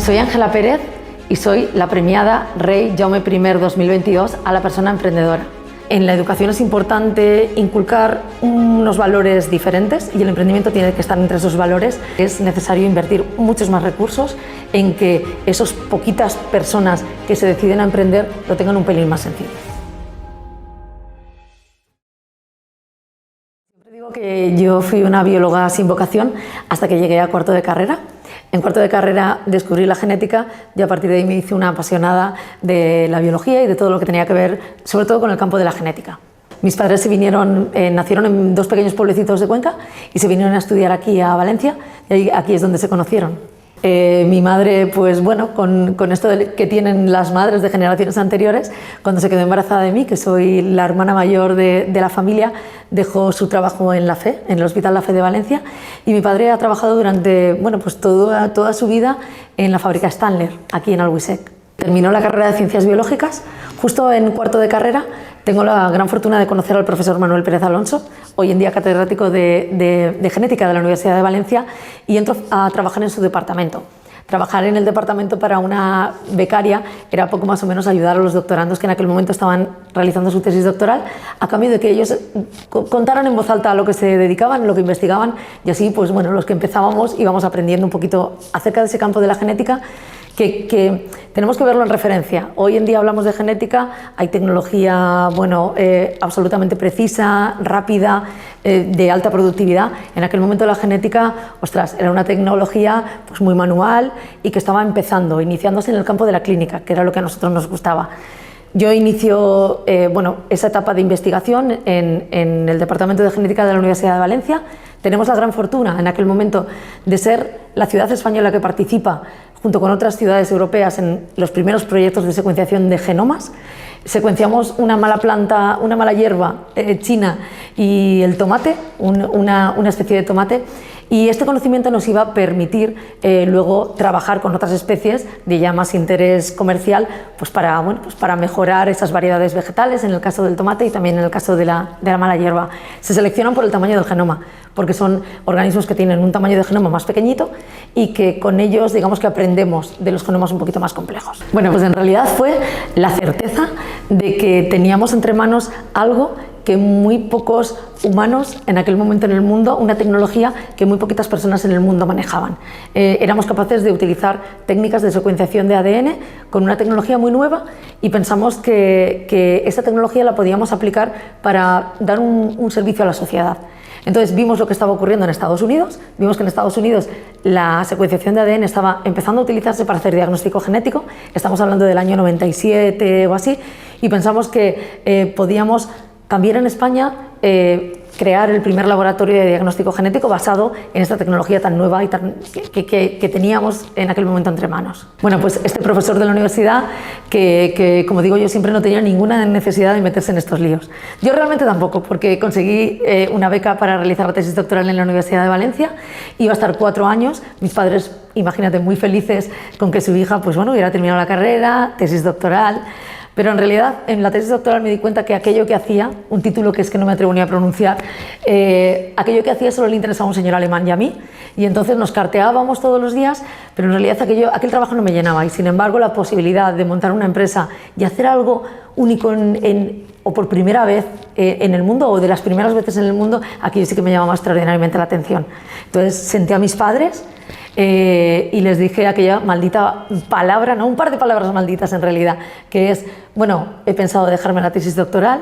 Soy Ángela Pérez y soy la premiada Rey Jaume I 2022 a la persona emprendedora. En la educación es importante inculcar unos valores diferentes y el emprendimiento tiene que estar entre esos valores. Es necesario invertir muchos más recursos en que esas poquitas personas que se deciden a emprender lo tengan un pelín más sencillo. Siempre digo que yo fui una bióloga sin vocación hasta que llegué a cuarto de carrera. En cuarto de carrera descubrí la genética y a partir de ahí me hice una apasionada de la biología y de todo lo que tenía que ver, sobre todo con el campo de la genética. Mis padres nacieron en dos pequeños pueblecitos de Cuenca y se vinieron a estudiar aquí a Valencia y aquí es donde se conocieron. Mi madre, pues bueno, con esto que tienen las madres de generaciones anteriores, cuando se quedó embarazada de mí, que soy la hermana mayor de la familia, dejó su trabajo en la FE, en el Hospital La Fe de Valencia, y mi padre ha trabajado durante, bueno, pues toda su vida en la fábrica Stanler, aquí en Albuixec. Terminó la carrera de Ciencias Biológicas. Justo en cuarto de carrera tengo la gran fortuna de conocer al profesor Manuel Pérez Alonso, hoy en día catedrático de Genética de la Universidad de Valencia, y entro a trabajar en su departamento. Trabajar en el departamento para una becaria era poco más o menos ayudar a los doctorandos que en aquel momento estaban realizando su tesis doctoral, a cambio de que ellos contaran en voz alta a lo que se dedicaban, a lo que investigaban, y así, pues bueno, los que empezábamos íbamos aprendiendo un poquito acerca de ese campo de la genética, que tenemos que verlo en referencia. Hoy en día hablamos de genética, hay tecnología, bueno, absolutamente precisa, rápida, de alta productividad. En aquel momento la genética, ostras, era una tecnología pues muy manual y que estaba iniciándose en el campo de la clínica, que era lo que a nosotros nos gustaba. Yo inicio bueno, esa etapa de investigación en el Departamento de Genética de la Universidad de Valencia. Tenemos la gran fortuna en aquel momento de ser la ciudad española que participa junto con otras ciudades europeas en los primeros proyectos de secuenciación de genomas. Secuenciamos una mala planta, una mala hierba china y el tomate, una especie de tomate, y este conocimiento nos iba a permitir luego trabajar con otras especies de ya más interés comercial, pues para mejorar esas variedades vegetales, en el caso del tomate y también en el caso de la mala hierba. Se seleccionan por el tamaño del genoma, porque son organismos que tienen un tamaño de genoma más pequeñito y que con ellos, digamos que aprendemos de los genomas un poquito más complejos. Bueno, pues en realidad fue la certeza de que teníamos entre manos algo que muy pocos humanos en aquel momento en el mundo, una tecnología que muy poquitas personas en el mundo manejaban. Éramos capaces de utilizar técnicas de secuenciación de ADN con una tecnología muy nueva y pensamos que esa tecnología la podíamos aplicar para dar un servicio a la sociedad. Entonces vimos lo que estaba ocurriendo en Estados Unidos, vimos que en Estados Unidos la secuenciación de ADN estaba empezando a utilizarse para hacer diagnóstico genético, estamos hablando del año 97 o así, y pensamos que podíamos también en España crear el primer laboratorio de diagnóstico genético basado en esta tecnología tan nueva y que teníamos en aquel momento entre manos. Bueno, pues este profesor de la universidad, que como digo yo siempre no tenía ninguna necesidad de meterse en estos líos. Yo realmente tampoco, porque conseguí una beca para realizar la tesis doctoral en la Universidad de Valencia, iba a estar 4 años, mis padres, imagínate, muy felices con que su hija, pues bueno, hubiera terminado la carrera, tesis doctoral. Pero en realidad en la tesis doctoral me di cuenta que aquello que hacía, un título que es que no me atrevo ni a pronunciar, aquello que hacía solo le interesaba a un señor alemán y a mí, y entonces nos carteábamos todos los días, pero en realidad aquel trabajo no me llenaba, y sin embargo la posibilidad de montar una empresa y hacer algo único o por primera vez en el mundo, o de las primeras veces en el mundo, aquello sí que me llamaba extraordinariamente la atención. Entonces senté a mis padres y les dije aquella maldita palabra, no, un par de palabras malditas en realidad, que es, bueno, he pensado dejarme la tesis doctoral,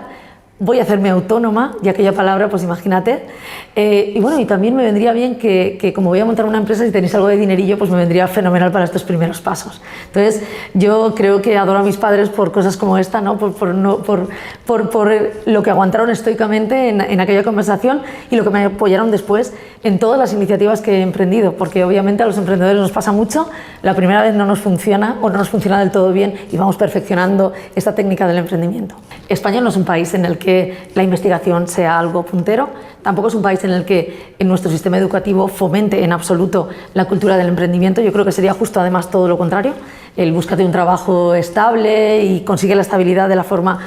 voy a hacerme autónoma, y aquella palabra, pues imagínate, y bueno, y también me vendría bien que como voy a montar una empresa, si tenéis algo de dinerillo, pues me vendría fenomenal para estos primeros pasos. Entonces, yo creo que adoro a mis padres por cosas como esta, ¿no? Por lo que aguantaron estoicamente en aquella conversación y lo que me apoyaron después en todas las iniciativas que he emprendido, porque obviamente a los emprendedores nos pasa mucho, la primera vez no nos funciona o no nos funciona del todo bien y vamos perfeccionando esta técnica del emprendimiento. España no es un país en el que la investigación sea algo puntero, tampoco es un país en el que en nuestro sistema educativo fomente en absoluto la cultura del emprendimiento. Yo creo que sería justo además todo lo contrario, el búscate un trabajo estable y consigue la estabilidad de la forma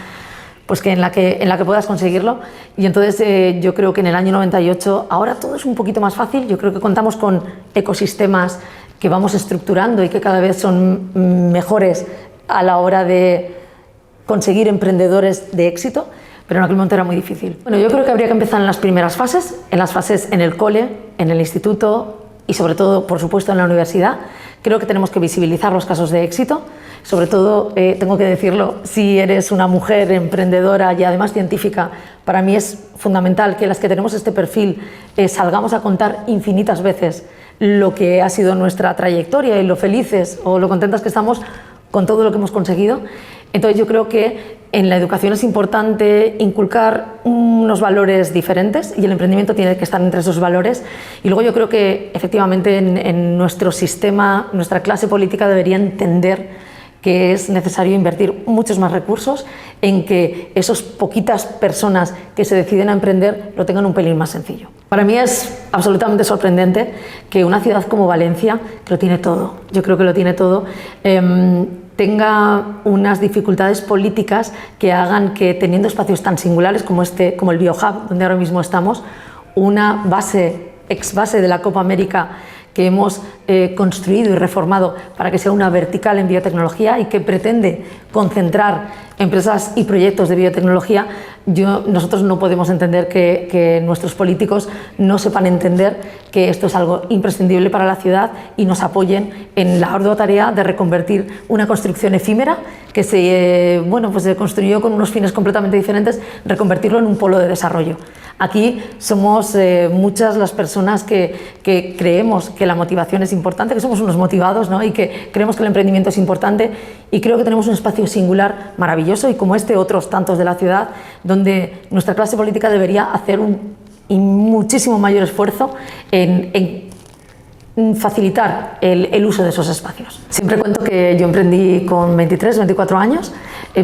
pues en la que puedas conseguirlo. Y entonces yo creo que en el año 98 ahora todo es un poquito más fácil. Yo creo que contamos con ecosistemas que vamos estructurando y que cada vez son mejores a la hora de conseguir emprendedores de éxito, pero en aquel momento era muy difícil. Bueno, yo creo que habría que empezar en las primeras fases, en el cole, en el instituto y sobre todo, por supuesto, en la universidad. Creo que tenemos que visibilizar los casos de éxito, sobre todo, tengo que decirlo, si eres una mujer emprendedora y además científica, para mí es fundamental que las que tenemos este perfil salgamos a contar infinitas veces lo que ha sido nuestra trayectoria y lo felices o lo contentas que estamos con todo lo que hemos conseguido. Entonces yo creo que en la educación es importante inculcar unos valores diferentes y el emprendimiento tiene que estar entre esos valores. Y luego yo creo que efectivamente en nuestro sistema, nuestra clase política debería entender que es necesario invertir muchos más recursos en que esas poquitas personas que se deciden a emprender lo tengan un pelín más sencillo. Para mí es absolutamente sorprendente que una ciudad como Valencia, que lo tiene todo, yo creo que lo tiene todo, tenga unas dificultades políticas que hagan que, teniendo espacios tan singulares como como el BioHub, donde ahora mismo estamos, una ex base de la Copa América que hemos construido y reformado para que sea una vertical en biotecnología y que pretende concentrar empresas y proyectos de biotecnología, nosotros no podemos entender que nuestros políticos no sepan entender que esto es algo imprescindible para la ciudad y nos apoyen en la ardua tarea de reconvertir una construcción efímera que se construyó con unos fines completamente diferentes, reconvertirlo en un polo de desarrollo. Aquí somos muchas las personas que creemos que la motivación es importante, que somos unos motivados, ¿no? Y que creemos que el emprendimiento es importante, y creo que tenemos un espacio singular maravilloso, y como otros tantos de la ciudad, donde nuestra clase política debería hacer un muchísimo mayor esfuerzo en facilitar el uso de esos espacios. Siempre cuento que yo emprendí con 23, 24 años,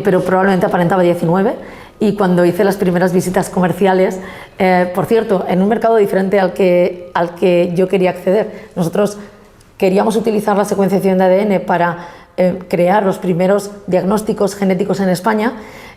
pero probablemente aparentaba 19. Y cuando hice las primeras visitas comerciales, por cierto, en un mercado diferente al que yo quería acceder, nosotros queríamos utilizar la secuenciación de ADN para crear los primeros diagnósticos genéticos en España,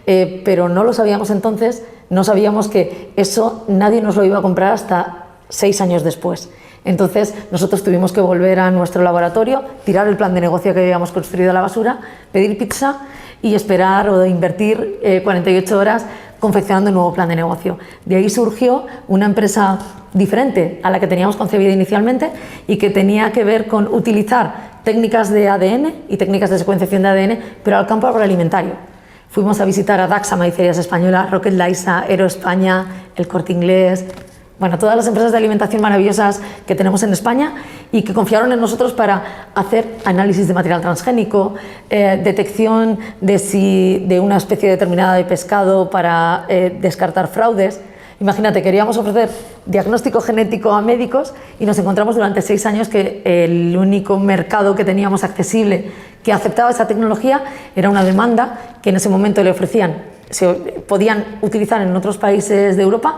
pero no lo sabíamos entonces, no sabíamos que eso nadie nos lo iba a comprar hasta 6 años después. Entonces nosotros tuvimos que volver a nuestro laboratorio, tirar el plan de negocio que habíamos construido a la basura, pedir pizza y esperar o invertir 48 horas confeccionando un nuevo plan de negocio. De ahí surgió una empresa diferente a la que teníamos concebida inicialmente y que tenía que ver con utilizar técnicas de ADN y técnicas de secuenciación de ADN, pero al campo agroalimentario. Fuimos a visitar a Daxa Maícerías Española, Rocket Laisa, Aero España, El Corte Inglés, bueno, todas las empresas de alimentación maravillosas que tenemos en España y que confiaron en nosotros para hacer análisis de material transgénico, detección de una especie determinada de pescado para descartar fraudes. Imagínate, queríamos ofrecer diagnóstico genético a médicos y nos encontramos durante 6 años que el único mercado que teníamos accesible que aceptaba esa tecnología era una demanda que en ese momento le ofrecían, se podían utilizar en otros países de Europa,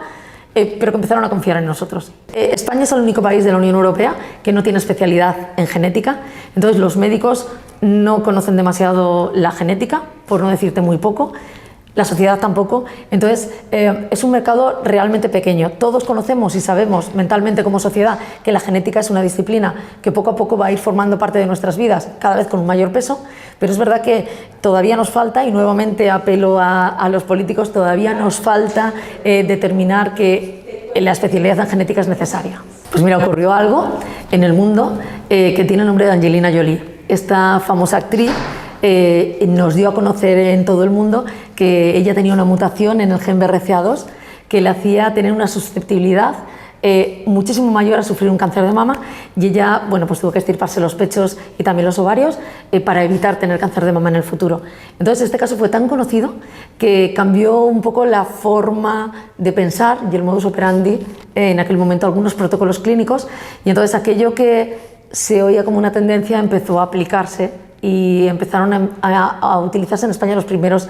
pero que empezaron a confiar en nosotros. España es el único país de la Unión Europea que no tiene especialidad en genética, entonces los médicos no conocen demasiado la genética, por no decirte muy poco, la sociedad tampoco, entonces es un mercado realmente pequeño. Todos conocemos y sabemos mentalmente como sociedad que la genética es una disciplina que poco a poco va a ir formando parte de nuestras vidas, cada vez con un mayor peso, pero es verdad que todavía nos falta, y nuevamente apelo a los políticos, todavía nos falta determinar que la especialidad en genética es necesaria. Pues mira, ocurrió algo en el mundo que tiene el nombre de Angelina Jolie. Esta famosa actriz nos dio a conocer en todo el mundo que ella tenía una mutación en el gen BRCA2 que le hacía tener una susceptibilidad muchísimo mayor a sufrir un cáncer de mama, y ella pues tuvo que extirparse los pechos y también los ovarios para evitar tener cáncer de mama en el futuro. Entonces este caso fue tan conocido que cambió un poco la forma de pensar y el modus operandi en aquel momento, algunos protocolos clínicos, y entonces aquello que se oía como una tendencia empezó a aplicarse y empezaron a utilizarse en España los primeros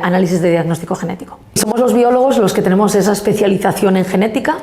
análisis de diagnóstico genético. Somos los biólogos los que tenemos esa especialización en genética,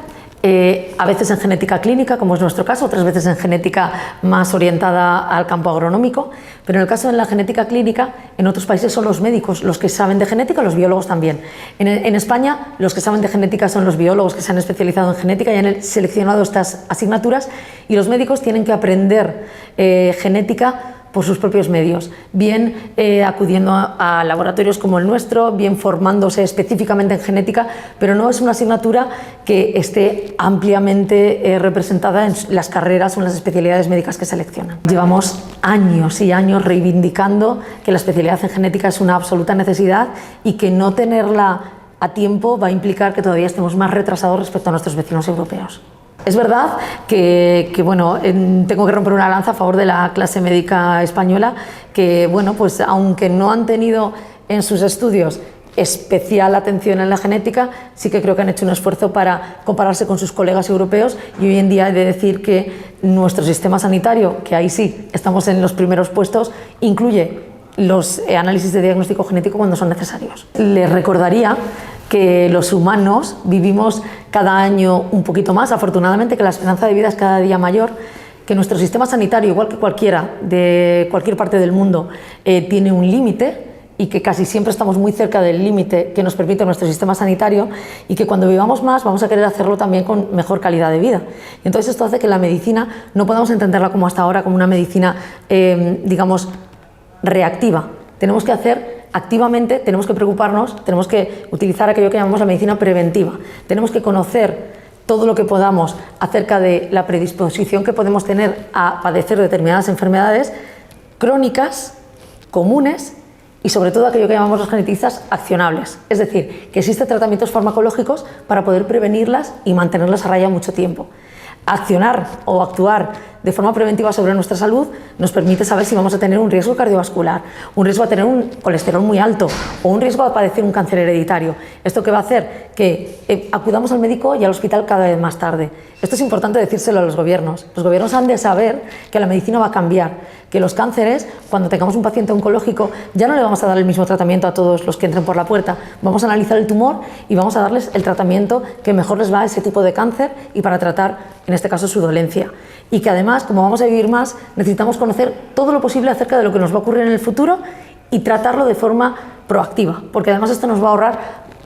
a veces en genética clínica, como es nuestro caso, otras veces en genética más orientada al campo agronómico, pero en el caso de la genética clínica, en otros países son los médicos los que saben de genética, los biólogos también. En España, los que saben de genética son los biólogos que se han especializado en genética y han seleccionado estas asignaturas, y los médicos tienen que aprender genética por sus propios medios, bien acudiendo a laboratorios como el nuestro, bien formándose específicamente en genética, pero no es una asignatura que esté ampliamente representada en las carreras o en las especialidades médicas que seleccionan. Llevamos años y años reivindicando que la especialidad en genética es una absoluta necesidad y que no tenerla a tiempo va a implicar que todavía estemos más retrasados respecto a nuestros vecinos europeos. Es verdad que bueno, tengo que romper una lanza a favor de la clase médica española, que bueno, pues aunque no han tenido en sus estudios especial atención en la genética, sí que creo que han hecho un esfuerzo para compararse con sus colegas europeos, y hoy en día he de decir que nuestro sistema sanitario, que ahí sí estamos en los primeros puestos, incluye los análisis de diagnóstico genético cuando son necesarios. Les recordaría que los humanos vivimos cada año un poquito más, afortunadamente, que la esperanza de vida es cada día mayor, que nuestro sistema sanitario, igual que cualquiera de cualquier parte del mundo, tiene un límite, y que casi siempre estamos muy cerca del límite que nos permite nuestro sistema sanitario, y que cuando vivamos más vamos a querer hacerlo también con mejor calidad de vida. Y entonces esto hace que la medicina no podamos entenderla como hasta ahora, como una medicina, digamos, reactiva. Tenemos que hacer activamente, tenemos que preocuparnos, tenemos que utilizar aquello que llamamos la medicina preventiva. Tenemos que conocer todo lo que podamos acerca de la predisposición que podemos tener a padecer determinadas enfermedades crónicas, comunes, y sobre todo aquello que llamamos los genetistas accionables. Es decir, que existen tratamientos farmacológicos para poder prevenirlas y mantenerlas a raya mucho tiempo. Accionar o actuar de forma preventiva sobre nuestra salud nos permite saber si vamos a tener un riesgo cardiovascular, un riesgo a tener un colesterol muy alto o un riesgo a padecer un cáncer hereditario. ¿Esto qué va a hacer? Que acudamos al médico y al hospital cada vez más tarde. Esto es importante decírselo a los gobiernos. Los gobiernos han de saber que la medicina va a cambiar, que los cánceres, cuando tengamos un paciente oncológico, ya no le vamos a dar el mismo tratamiento a todos los que entren por la puerta. Vamos a analizar el tumor y vamos a darles el tratamiento que mejor les va a ese tipo de cáncer y para tratar, en este caso, su dolencia. Y que además, como vamos a vivir más, necesitamos conocer todo lo posible acerca de lo que nos va a ocurrir en el futuro y tratarlo de forma proactiva, porque además esto nos va a ahorrar,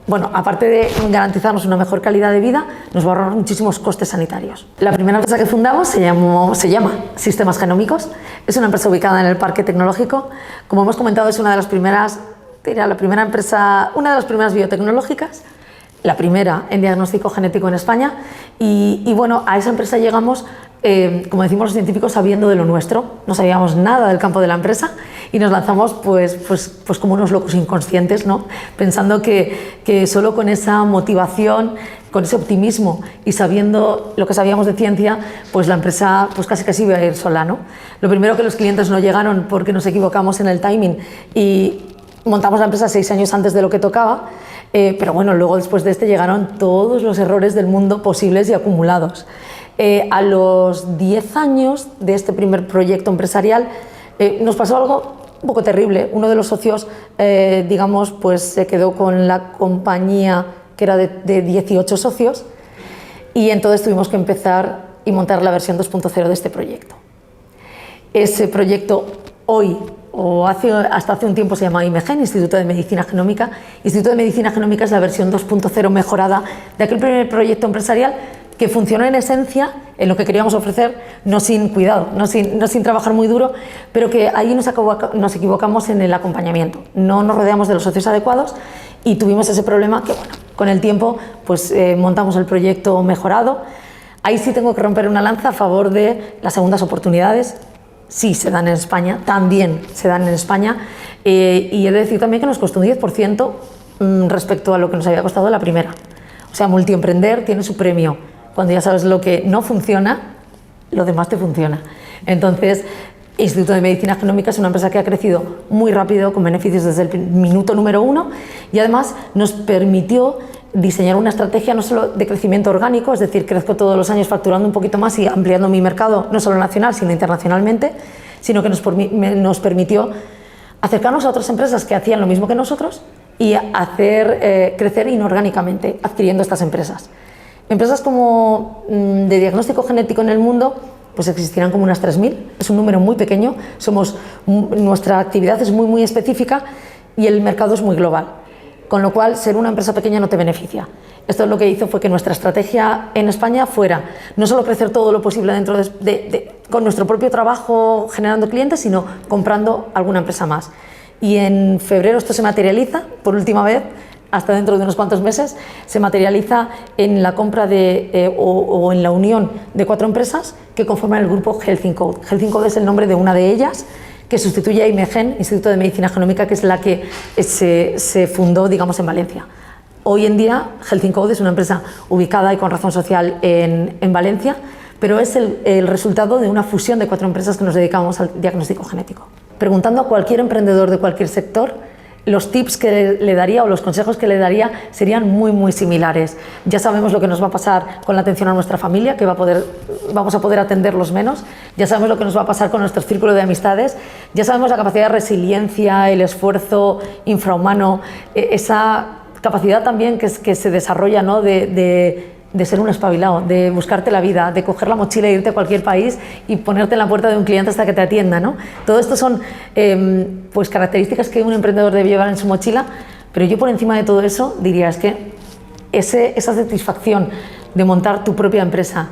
bueno, aparte de garantizarnos una mejor calidad de vida, nos va a ahorrar muchísimos costes sanitarios. La primera empresa que fundamos se llama Sistemas Genómicos. Es una empresa ubicada en el Parque Tecnológico. Como hemos comentado, es una de las primeras, una de las primeras biotecnológicas, la primera en diagnóstico genético en España, y bueno, a esa empresa llegamos, como decimos los científicos, sabiendo de lo nuestro. No sabíamos nada del campo de la empresa y nos lanzamos pues como unos locos inconscientes, ¿no? Pensando que solo con esa motivación, con ese optimismo y sabiendo lo que sabíamos de ciencia, pues la empresa pues casi iba a ir sola, ¿no? Lo primero, que los clientes no llegaron porque nos equivocamos en el timing y montamos la empresa 6 años antes de lo que tocaba, pero bueno, luego después de este llegaron todos los errores del mundo posibles y acumulados. A los 10 años de este primer proyecto empresarial nos pasó algo un poco terrible. Uno de los socios, digamos, pues se quedó con la compañía, que era de 18 socios, y entonces tuvimos que empezar y montar la versión 2.0 de este proyecto. Ese proyecto hoy, hasta hace un tiempo, se llamaba IMEGEN, Instituto de Medicina Genómica. Instituto de Medicina Genómica es la versión 2.0 mejorada de aquel primer proyecto empresarial, que funcionó en esencia en lo que queríamos ofrecer, no sin cuidado, no sin trabajar muy duro, pero que ahí nos equivocamos en el acompañamiento. No nos rodeamos de los socios adecuados y tuvimos ese problema que, bueno, con el tiempo pues montamos el proyecto mejorado. Ahí sí tengo que romper una lanza a favor de las segundas oportunidades. Sí se dan en España, también se dan en España, y he de decir también que nos costó un 10% respecto a lo que nos había costado la primera. O sea, multiemprender tiene su premio. Cuando ya sabes lo que no funciona, lo demás te funciona. Entonces, Instituto de Medicina Genómica es una empresa que ha crecido muy rápido, con beneficios desde el minuto número 1, y además nos permitió diseñar una estrategia no solo de crecimiento orgánico, es decir, crezco todos los años facturando un poquito más y ampliando mi mercado, no solo nacional, sino internacionalmente, sino que nos permitió acercarnos a otras empresas que hacían lo mismo que nosotros y hacer crecer inorgánicamente, adquiriendo estas empresas. Empresas como de diagnóstico genético en el mundo pues existirán como unas 3.000, es un número muy pequeño, nuestra actividad es muy específica y el mercado es muy global, con lo cual ser una empresa pequeña no te beneficia. Esto lo que hizo fue que nuestra estrategia en España fuera no solo crecer todo lo posible dentro con nuestro propio trabajo generando clientes, sino comprando alguna empresa más. Y en febrero esto se materializa, por última vez, hasta dentro de unos cuantos meses, se materializa en la compra o en la unión de 4 empresas que conforman el grupo Health in Code. Health in Code es el nombre de una de ellas, que sustituye a IMEGEN, Instituto de Medicina Genómica, que es la que se fundó, digamos, en Valencia. Hoy en día, Health in Code es una empresa ubicada y con razón social en Valencia, pero es el resultado de una fusión de 4 empresas que nos dedicamos al diagnóstico genético. Preguntando a cualquier emprendedor de cualquier sector, los tips que le daría o los consejos que le daría serían muy similares. Ya sabemos lo que nos va a pasar con la atención a nuestra familia, que vamos a poder atenderlos menos. Ya sabemos lo que nos va a pasar con nuestro círculo de amistades. Ya sabemos la capacidad de resiliencia, el esfuerzo infrahumano, esa capacidad también que se desarrolla, ¿no? de ser un espabilado, de buscarte la vida, de coger la mochila e irte a cualquier país y ponerte en la puerta de un cliente hasta que te atienda, ¿no? Todo esto son pues características que un emprendedor debe llevar en su mochila, pero yo por encima de todo eso diría es que esa satisfacción de montar tu propia empresa,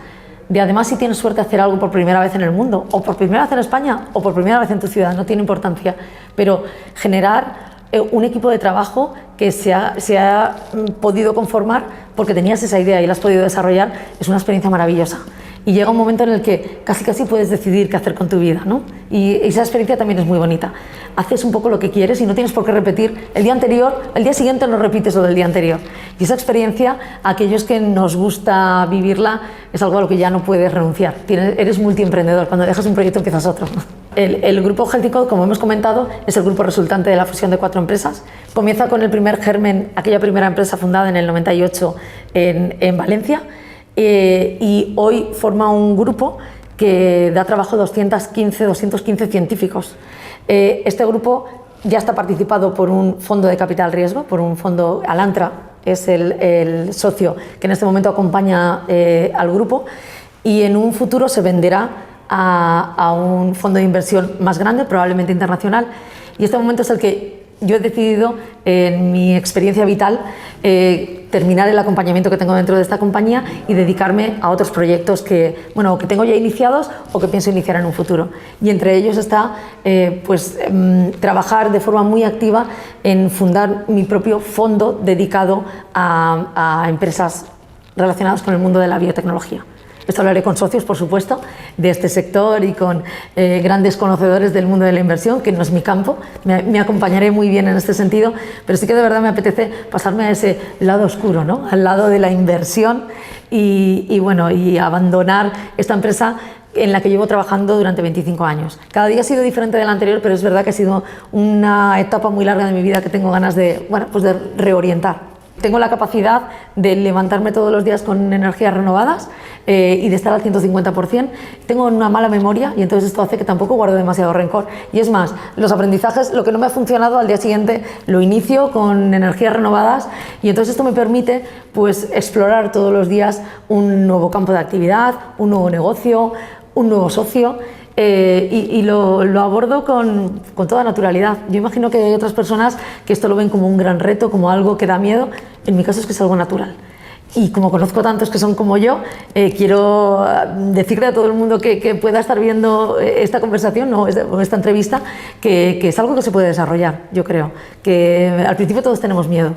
de además si tienes suerte de hacer algo por primera vez en el mundo, o por primera vez en España, o por primera vez en tu ciudad, no tiene importancia, pero generar un equipo de trabajo que se ha podido conformar porque tenías esa idea y la has podido desarrollar, es una experiencia maravillosa. Y llega un momento en el que casi puedes decidir qué hacer con tu vida, ¿no? Y esa experiencia también es muy bonita. Haces un poco lo que quieres y no tienes por qué repetir el día anterior, el día siguiente no repites lo del día anterior. Y esa experiencia, a aquellos que nos gusta vivirla, es algo a lo que ya no puedes renunciar. Eres multiemprendedor, cuando dejas un proyecto empiezas otro. El grupo Health in Code, como hemos comentado, es el grupo resultante de la fusión de 4 empresas. Comienza con el primer germen, aquella primera empresa fundada en el 98 en Valencia, y hoy forma un grupo que da trabajo a 215 científicos. Este grupo ya está participado por un fondo de capital riesgo, por un fondo, Alantra es el socio que en este momento acompaña al grupo, y en un futuro se venderá a un fondo de inversión más grande, probablemente internacional, y este momento es el que yo he decidido, en mi experiencia vital, terminar el acompañamiento que tengo dentro de esta compañía y dedicarme a otros proyectos que tengo ya iniciados o que pienso iniciar en un futuro. Y entre ellos está trabajar de forma muy activa en fundar mi propio fondo dedicado a empresas relacionadas con el mundo de la biotecnología. Esto hablaré con socios, por supuesto, de este sector y con grandes conocedores del mundo de la inversión, que no es mi campo. Me acompañaré muy bien en este sentido, pero sí que de verdad me apetece pasarme a ese lado oscuro, ¿no? Al lado de la inversión y abandonar esta empresa en la que llevo trabajando durante 25 años. Cada día ha sido diferente del anterior, pero es verdad que ha sido una etapa muy larga de mi vida que tengo ganas de reorientar. Tengo la capacidad de levantarme todos los días con energías renovadas y de estar al 150%. Tengo una mala memoria y entonces esto hace que tampoco guardo demasiado rencor. Y es más, los aprendizajes, lo que no me ha funcionado, al día siguiente lo inicio con energías renovadas, y entonces esto me permite explorar todos los días un nuevo campo de actividad, un nuevo negocio, un nuevo socio. Y lo abordo con toda naturalidad. Yo imagino que hay otras personas que esto lo ven como un gran reto, como algo que da miedo. En mi caso es que es algo natural. Y como conozco tantos que son como yo, quiero decirle a todo el mundo que pueda estar viendo esta conversación o esta entrevista que es algo que se puede desarrollar, yo creo. Que al principio todos tenemos miedo,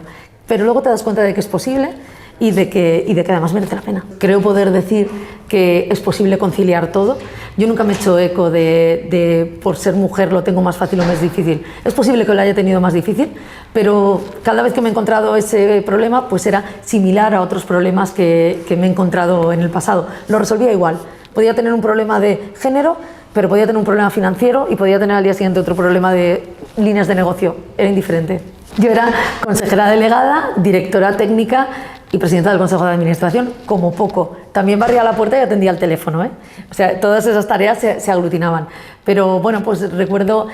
pero luego te das cuenta de que es posible y de que además merece la pena. Creo poder decir que es posible conciliar todo. Yo nunca me he hecho eco de por ser mujer lo tengo más fácil o más difícil. Es posible que lo haya tenido más difícil, pero cada vez que me he encontrado ese problema, pues era similar a otros problemas que me he encontrado en el pasado. Lo resolvía igual. Podía tener un problema de género, pero podía tener un problema financiero y podía tener al día siguiente otro problema de líneas de negocio. Era indiferente. Yo era consejera delegada, directora técnica y presidenta del Consejo de Administración, como poco. También barría la puerta y atendía el teléfono, ¿eh? O sea, todas esas tareas se aglutinaban. Pero bueno, pues recuerdo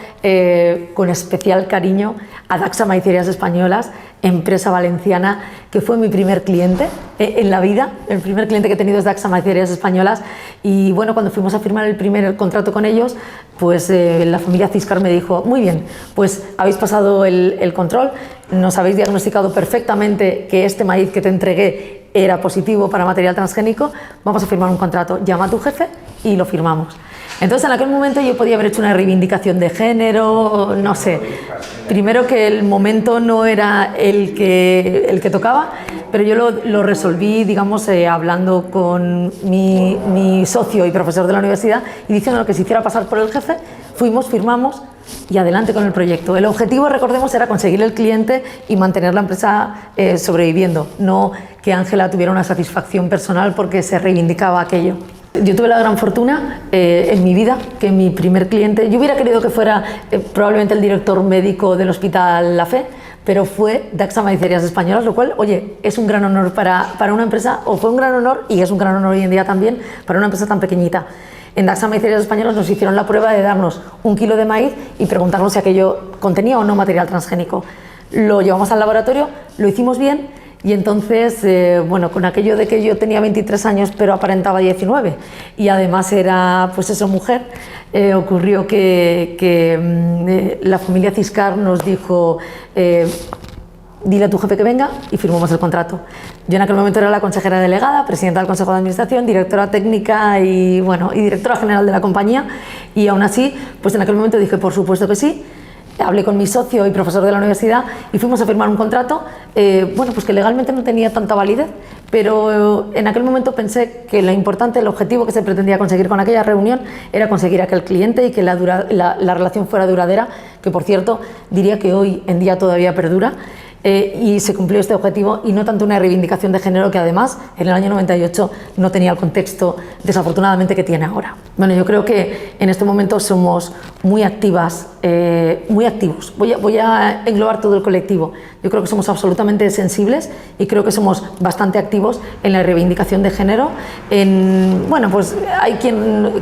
con especial cariño a Daxa Maicerías Españolas, empresa valenciana que fue mi primer cliente en la vida, el primer cliente que he tenido es AXA Maquinarias Españolas. Y bueno, cuando fuimos a firmar el primer contrato con ellos, pues la familia Ciscar me dijo: muy bien, pues habéis pasado el control, nos habéis diagnosticado perfectamente que este maíz que te entregué era positivo para material transgénico, vamos a firmar un contrato, llama a tu jefe y lo firmamos. Entonces, en aquel momento yo podía haber hecho una reivindicación de género, no sé. Primero, que el momento no era el que tocaba, pero yo lo resolví, digamos, hablando con mi socio y profesor de la universidad y diciendo que se hiciera pasar por el jefe. Fuimos, firmamos y adelante con el proyecto. El objetivo, recordemos, era conseguir el cliente y mantener la empresa sobreviviendo, no que Ángela tuviera una satisfacción personal porque se reivindicaba aquello. Yo tuve la gran fortuna en mi vida que mi primer cliente, yo hubiera querido que fuera probablemente el director médico del Hospital La Fe, pero fue de AXA Maquinarias Españolas, lo cual, oye, es un gran honor para una empresa, o fue un gran honor y es un gran honor hoy en día también para una empresa tan pequeñita. En AXA Maquinarias Españolas nos hicieron la prueba de darnos 1 kilo de maíz y preguntarnos si aquello contenía o no material transgénico. Lo llevamos al laboratorio, lo hicimos bien. Y entonces, bueno, con aquello de que yo tenía 23 años pero aparentaba 19 y además era, pues eso, mujer, ocurrió que la familia Ciscar nos dijo: dile a tu jefe que venga, y firmamos el contrato. Yo en aquel momento era la consejera delegada, presidenta del Consejo de Administración, directora técnica y, bueno, y directora general de la compañía, y aún así, pues en aquel momento dije: por supuesto que sí. Hablé con mi socio y profesor de la universidad y fuimos a firmar un contrato, bueno, pues que legalmente no tenía tanta validez, pero en aquel momento pensé que lo importante, el objetivo que se pretendía conseguir con aquella reunión era conseguir aquel cliente y que la relación fuera duradera, que por cierto diría que hoy en día todavía perdura. Y se cumplió este objetivo, y no tanto una reivindicación de género que además en el año 98 no tenía el contexto desafortunadamente que tiene ahora. Bueno, yo creo que en este momento somos muy activas, muy activos. Voy a englobar todo el colectivo. Yo creo que somos absolutamente sensibles y creo que somos bastante activos en la reivindicación de género. Bueno, pues hay quien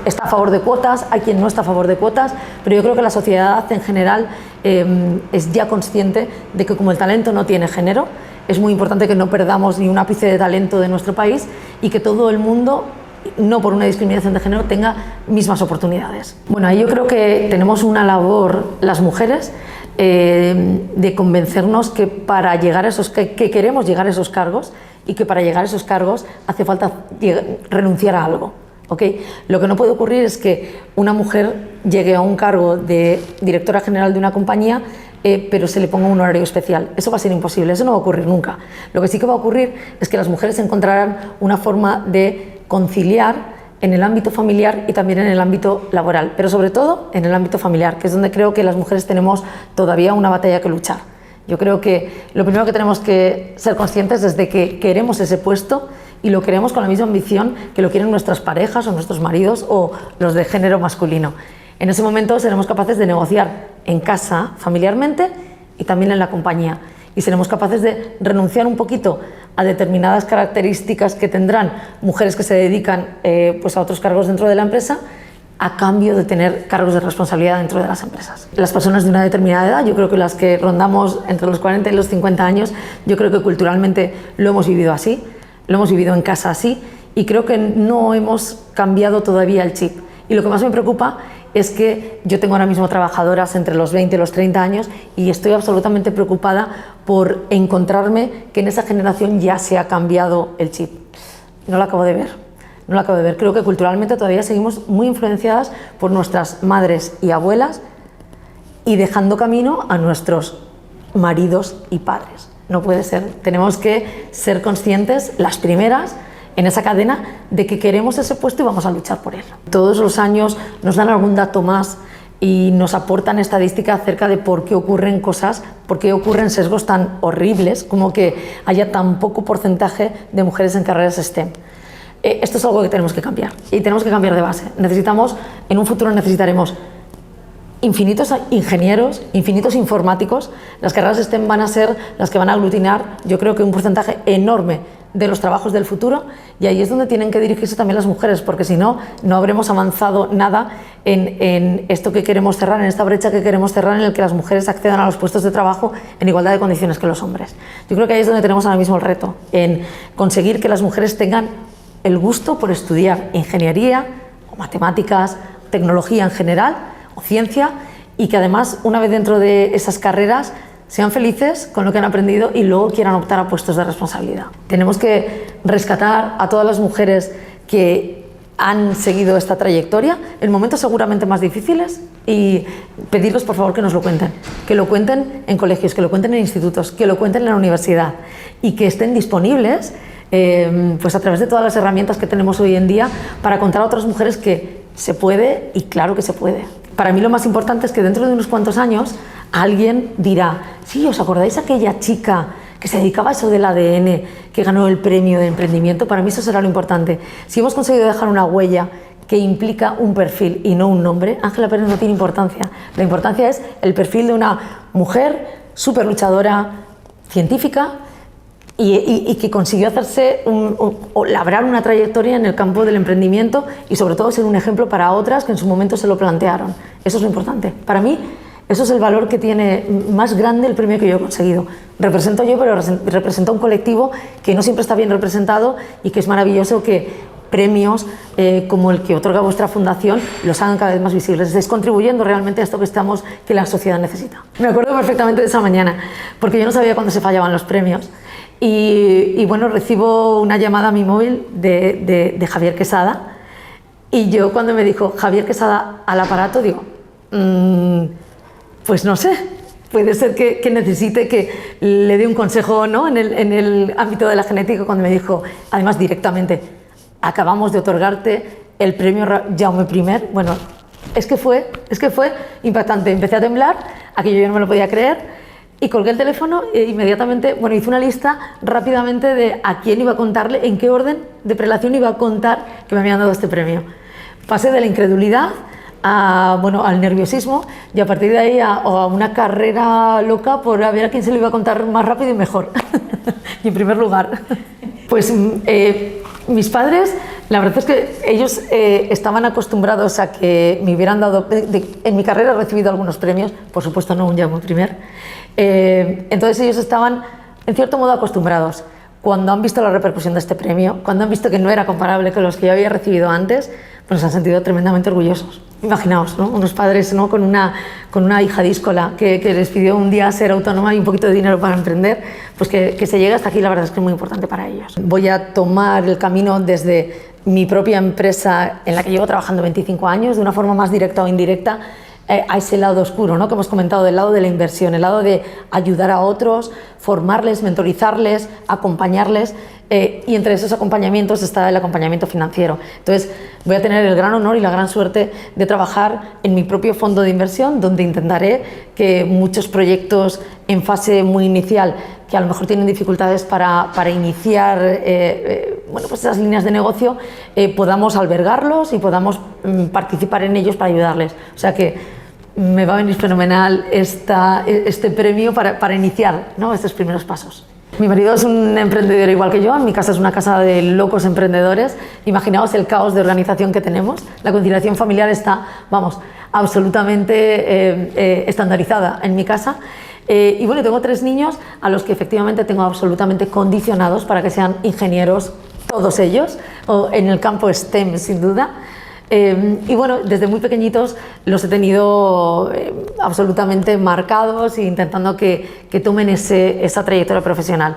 está a favor de cuotas, hay quien no está a favor de cuotas, pero yo creo que la sociedad en general es ya consciente de que como el talento no tiene género, es muy importante que no perdamos ni un ápice de talento de nuestro país y que todo el mundo, no por una discriminación de género, tenga mismas oportunidades. Bueno, ahí yo creo que tenemos una labor, las mujeres, de convencernos que para llegar a esos, que queremos llegar a esos cargos y que para llegar a esos cargos hace falta renunciar a algo. ¿Okay? Lo que no puede ocurrir es que una mujer llegue a un cargo de directora general de una compañía, pero se le ponga un horario especial. Eso va a ser imposible, eso no va a ocurrir nunca. Lo que sí que va a ocurrir es que las mujeres encontrarán una forma de conciliar en el ámbito familiar y también en el ámbito laboral, pero sobre todo en el ámbito familiar, que es donde creo que las mujeres tenemos todavía una batalla que luchar. Yo creo que lo primero que tenemos que ser conscientes es de que queremos ese puesto y lo queremos con la misma ambición que lo quieren nuestras parejas o nuestros maridos o los de género masculino. En ese momento seremos capaces de negociar en casa, familiarmente, y también en la compañía. Y seremos capaces de renunciar un poquito a determinadas características que tendrán mujeres que se dedican pues a otros cargos dentro de la empresa, a cambio de tener cargos de responsabilidad dentro de las empresas. Las personas de una determinada edad, yo creo que las que rondamos entre los 40 y los 50 años, yo creo que culturalmente lo hemos vivido así, lo hemos vivido en casa así, y creo que no hemos cambiado todavía el chip. Y lo que más me preocupa es que yo tengo ahora mismo trabajadoras entre los 20 y los 30 años y estoy absolutamente preocupada por encontrarme que en esa generación ya se ha cambiado el chip. No lo acabo de ver, no lo acabo de ver. Creo que culturalmente todavía seguimos muy influenciadas por nuestras madres y abuelas y dejando camino a nuestros maridos y padres. No puede ser. Tenemos que ser conscientes, las primeras, en esa cadena, de que queremos ese puesto y vamos a luchar por él. Todos los años nos dan algún dato más y nos aportan estadísticas acerca de por qué ocurren cosas, por qué ocurren sesgos tan horribles como que haya tan poco porcentaje de mujeres en carreras STEM. Esto es algo que tenemos que cambiar y tenemos que cambiar de base. En un futuro necesitaremos infinitos ingenieros, infinitos informáticos. Las carreras STEM van a ser las que van a aglutinar, yo creo que un porcentaje enorme de los trabajos del futuro, y ahí es donde tienen que dirigirse también las mujeres, porque si no, no habremos avanzado nada en esto que queremos cerrar, en esta brecha que queremos cerrar, en el que las mujeres accedan a los puestos de trabajo en igualdad de condiciones que los hombres. Yo creo que ahí es donde tenemos ahora mismo el reto, en conseguir que las mujeres tengan el gusto por estudiar ingeniería o matemáticas, tecnología en general o ciencia, y que además, una vez dentro de esas carreras, sean felices con lo que han aprendido y luego quieran optar a puestos de responsabilidad. Tenemos que rescatar a todas las mujeres que han seguido esta trayectoria en momentos seguramente más difíciles y pedirles por favor que nos lo cuenten. Que lo cuenten en colegios, que lo cuenten en institutos, que lo cuenten en la universidad y que estén disponibles pues a través de todas las herramientas que tenemos hoy en día para contar a otras mujeres que se puede, y claro que se puede. Para mí lo más importante es que dentro de unos cuantos años alguien dirá: sí, ¿os acordáis aquella chica que se dedicaba a eso del ADN, que ganó el premio de emprendimiento? Para mí eso será lo importante. Si hemos conseguido dejar una huella que implica un perfil y no un nombre, Ángela Pérez no tiene importancia. La importancia es el perfil de una mujer súper luchadora, científica, y que consiguió hacerse o labrar una trayectoria en el campo del emprendimiento y sobre todo ser un ejemplo para otras que en su momento se lo plantearon. Eso es lo importante. Para mí, eso es el valor que tiene más grande el premio que yo he conseguido. Represento yo, pero representa un colectivo que no siempre está bien representado, y que es maravilloso que premios como el que otorga vuestra fundación los hagan cada vez más visibles. Estáis contribuyendo realmente a esto que la sociedad necesita. Me acuerdo perfectamente de esa mañana, porque yo no sabía cuándo se fallaban los premios. Y bueno, recibo una llamada a mi móvil de Javier Quesada, y yo, cuando me dijo Javier Quesada al aparato, digo, pues no sé, puede ser que necesite que le dé un consejo, ¿no?, en el ámbito de la genética, cuando me dijo, además directamente: acabamos de otorgarte el premio Jaume I. Bueno, es que fue impactante. Empecé a temblar, aquello yo no me lo podía creer, y colgué el teléfono e inmediatamente, bueno, hice una lista rápidamente de a quién iba a contarle, en qué orden de prelación iba a contar que me habían dado este premio. Pasé de la incredulidad al nerviosismo, y a partir de ahí a una carrera loca por ver a quién se lo iba a contar más rápido y mejor. Y en primer lugar, pues mis padres, la verdad es que ellos estaban acostumbrados a que me hubieran dado, en mi carrera he recibido algunos premios, por supuesto no un Jaume I, entonces ellos estaban en cierto modo acostumbrados. Cuando han visto la repercusión de este premio, cuando han visto que no era comparable con los que yo había recibido antes, pues se han sentido tremendamente orgullosos. Imaginaos, ¿no?, unos padres, ¿no?, con una hija díscola que les pidió un día ser autónoma y un poquito de dinero para emprender, pues que se llegue hasta aquí, la verdad es que es muy importante para ellos. Voy a tomar el camino desde mi propia empresa, en la que llevo trabajando 25 años, de una forma más directa o indirecta, a ese lado oscuro, ¿no?, que hemos comentado, del lado de la inversión, el lado de ayudar a otros, formarles, mentorizarles, acompañarles, y entre esos acompañamientos está el acompañamiento financiero. Entonces voy a tener el gran honor y la gran suerte de trabajar en mi propio fondo de inversión, donde intentaré que muchos proyectos en fase muy inicial, que a lo mejor tienen dificultades para iniciar bueno, pues esas líneas de negocio, podamos albergarlos y podamos participar en ellos para ayudarles. O sea que me va a venir fenomenal este premio para iniciar, ¿no?, estos primeros pasos. Mi marido es un emprendedor igual que yo, en mi casa es una casa de locos emprendedores. Imaginaos el caos de organización que tenemos. La conciliación familiar está, vamos, absolutamente estandarizada en mi casa. Y bueno, tengo 3 niños a los que efectivamente tengo absolutamente condicionados para que sean ingenieros, todos ellos, o en el campo STEM sin duda. Y bueno, desde muy pequeñitos los he tenido absolutamente marcados e intentando que tomen esa trayectoria profesional.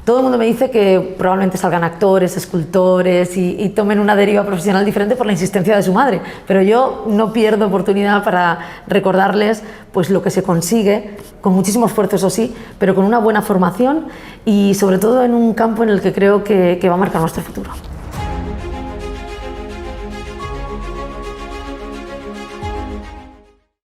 Todo el mundo me dice que probablemente salgan actores, escultores y tomen una deriva profesional diferente por la insistencia de su madre, pero yo no pierdo oportunidad para recordarles pues lo que se consigue, con muchísimo esfuerzo, eso sí, pero con una buena formación y sobre todo en un campo en el que creo que va a marcar nuestro futuro.